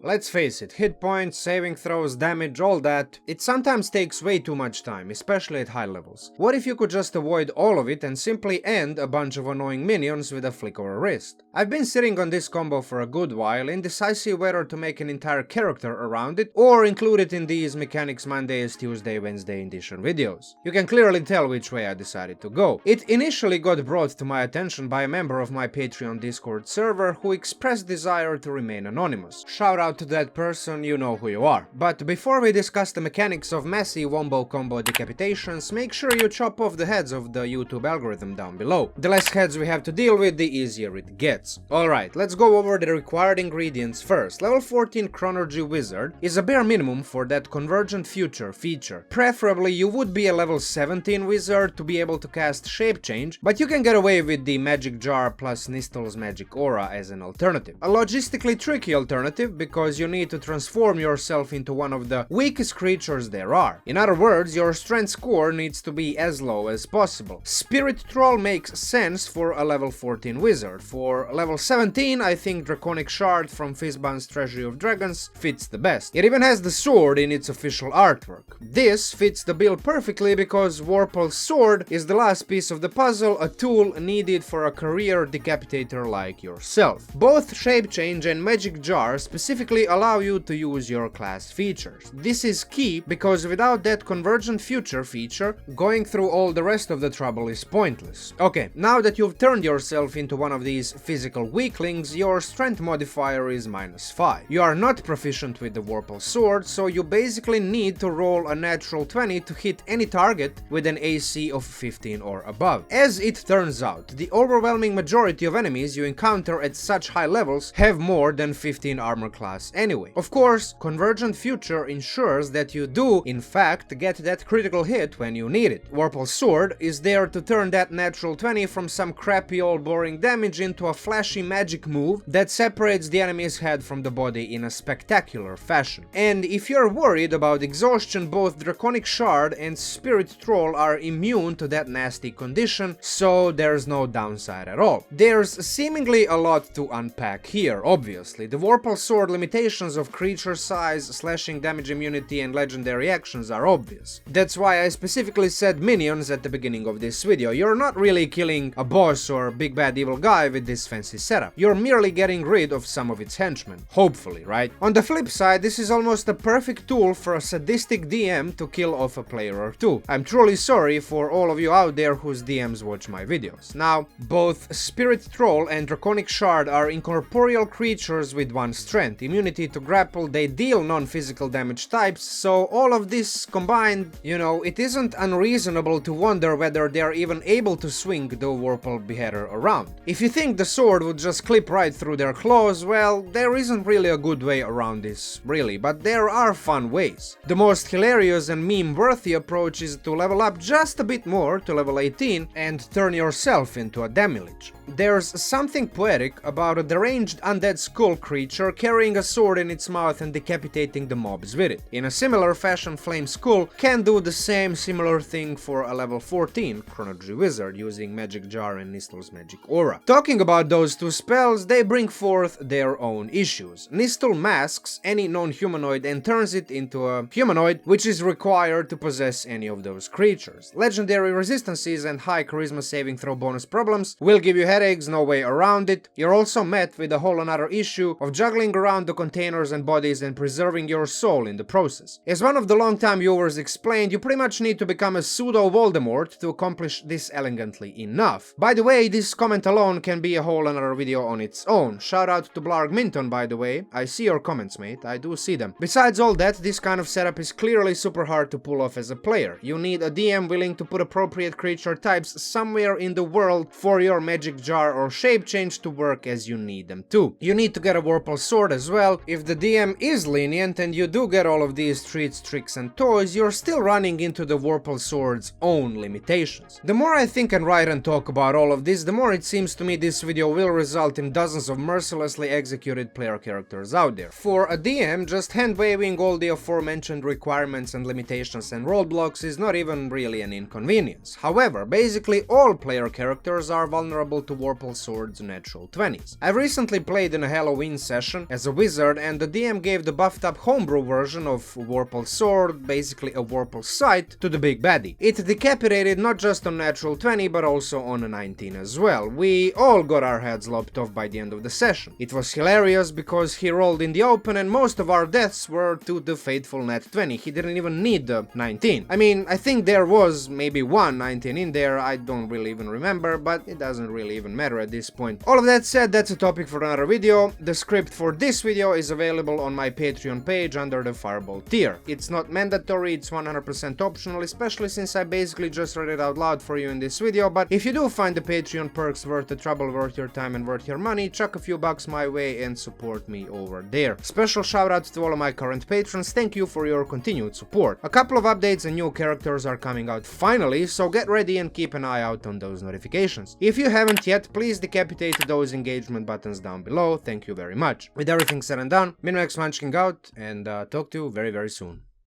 Let's face it, hit points, saving throws, damage, all that, it sometimes takes way too much time, especially at high levels. What if you could just avoid all of it and simply end a bunch of annoying minions with a flick of a wrist? I've been sitting on this combo for a good while, indecisive whether to make an entire character around it or include it in these Mechanics Mondays, Tuesday, Wednesday edition videos. You can clearly tell which way I decided to go. It initially got brought to my attention by a member of my Patreon Discord server who expressed desire to remain anonymous. Shout out to that person, you know who you are. But before we discuss the mechanics of messy wombo combo decapitations, make sure you chop off the heads of the YouTube algorithm down below. The less heads we have to deal with, the easier it gets. Alright, let's go over the required ingredients first. Level 14 Chronology Wizard is a bare minimum for that Convergent Future feature. Preferably you would be a level 17 wizard to be able to cast Shape Change, but you can get away with the Magic Jar plus Nistel's Magic Aura as an alternative. A logistically tricky alternative because you need to transform yourself into one of the weakest creatures there are. In other words, your strength score needs to be as low as possible. Spirit Troll makes sense for a level 14 wizard. For level 17, I think Draconic Shard from Fizban's Treasury of Dragons fits the best. It even has the sword in its official artwork. This fits the bill perfectly because Warple's sword is the last piece of the puzzle, a tool needed for a career decapitator like yourself. Both Shape Change and Magic Jar specifically allow you to use your class features. This is key because without that Convergent Future feature, going through all the rest of the trouble is pointless. Okay, now that you've turned yourself into one of these physical weaklings, your strength modifier is -5. You are not proficient with the Warple sword, so you basically need to roll a natural 20 to hit any target with an AC of 15 or above. As it turns out, the overwhelming majority of enemies you encounter at such high levels have more than 15 armor class anyway. Of course, Convergent Future ensures that you do, in fact, get that critical hit when you need it. Warple's sword is there to turn that natural 20 from some crappy old boring damage into a flashy magic move that separates the enemy's head from the body in a spectacular fashion. And if you're worried about exhaustion, both Draconic Shard and Spirit Troll are immune to that nasty condition, so there's no downside at all. There's seemingly a lot to unpack here, obviously. The Warple sword limitations of creature size, slashing damage immunity and legendary actions are obvious. That's why I specifically said minions at the beginning of this video. You're not really killing a boss or big bad evil guy with this fancy setup. You're merely getting rid of some of its henchmen. Hopefully, right? On the flip side, this is almost a perfect tool for a sadistic DM to kill off a player or two. I'm truly sorry for all of you out there whose DMs watch my videos. Now, both Spirit Troll and Draconic Shard are incorporeal creatures with 1 strength. Immunity to grapple, they deal non-physical damage types, so all of this combined, you know, it isn't unreasonable to wonder whether they're even able to swing the Warple Beheader around. If you think the sword would just clip right through their claws, well, there isn't really a good way around this, really, but there are fun ways. The most hilarious and meme-worthy approach is to level up just a bit more to level 18 and turn yourself into a Demilich. There's something poetic about a deranged undead skull creature carrying a sword in its mouth and decapitating the mobs with it. In a similar fashion, Flame Skull can do the same similar thing for a level 14 Chronology Wizard using Magic Jar and Nistel's Magic Aura. Talking about those two spells, they bring forth their own issues. Nistel masks any non-humanoid and turns it into a humanoid, which is required to possess any of those creatures. Legendary resistances and high charisma saving throw bonus problems will give you headaches, no way around it. You're also met with a whole another issue of juggling around the containers and bodies and preserving your soul in the process. As one of the long-time viewers explained, you pretty much need to become a pseudo-Voldemort to accomplish this elegantly enough. By the way, this comment alone can be a whole another video on its own. Shout out to Blarg Minton, by the way. I see your comments, mate. I do see them. Besides all that, this kind of setup is clearly super hard to pull off as a player. You need a DM willing to put appropriate creature types somewhere in the world for your Magic Jar or Shape Change to work as you need them to. You need to get a Warple sword as well. If the DM is lenient and you do get all of these treats, tricks and toys, you're still running into the Warple sword's own limitations. The more I think and write and talk about all of this, the more it seems to me this video will result in dozens of mercilessly executed player characters out there. For a DM, just hand-waving all the aforementioned requirements and limitations and roadblocks is not even really an inconvenience. However, basically all player characters are vulnerable to Warple sword's natural 20s. I've recently played in a Halloween session as a wizard Blizzard, and the DM gave the buffed up homebrew version of Warple Sword, basically a Warple Sight, to the big baddie. It decapitated not just on natural 20 but also on a 19 as well. We all got our heads lopped off by the end of the session. It was hilarious because he rolled in the open and most of our deaths were to the fateful nat 20. He didn't even need the 19. I mean, I think there was maybe one 19 in there, I don't really even remember, but it doesn't really even matter at this point. All of that said, that's a topic for another video. The script for this video is available on my Patreon page under the Fireball tier. It's not mandatory, it's 100% optional, especially since I basically just read it out loud for you in this video, but if you do find the Patreon perks worth the trouble, worth your time and worth your money, chuck a few bucks my way and support me over there. Special shoutouts to all of my current patrons, thank you for your continued support. A couple of updates and new characters are coming out finally, so get ready and keep an eye out on those notifications. If you haven't yet, please decapitate those engagement buttons down below, thank you very much. With everything said and done, Minmax Munchkin out, and talk to you very soon.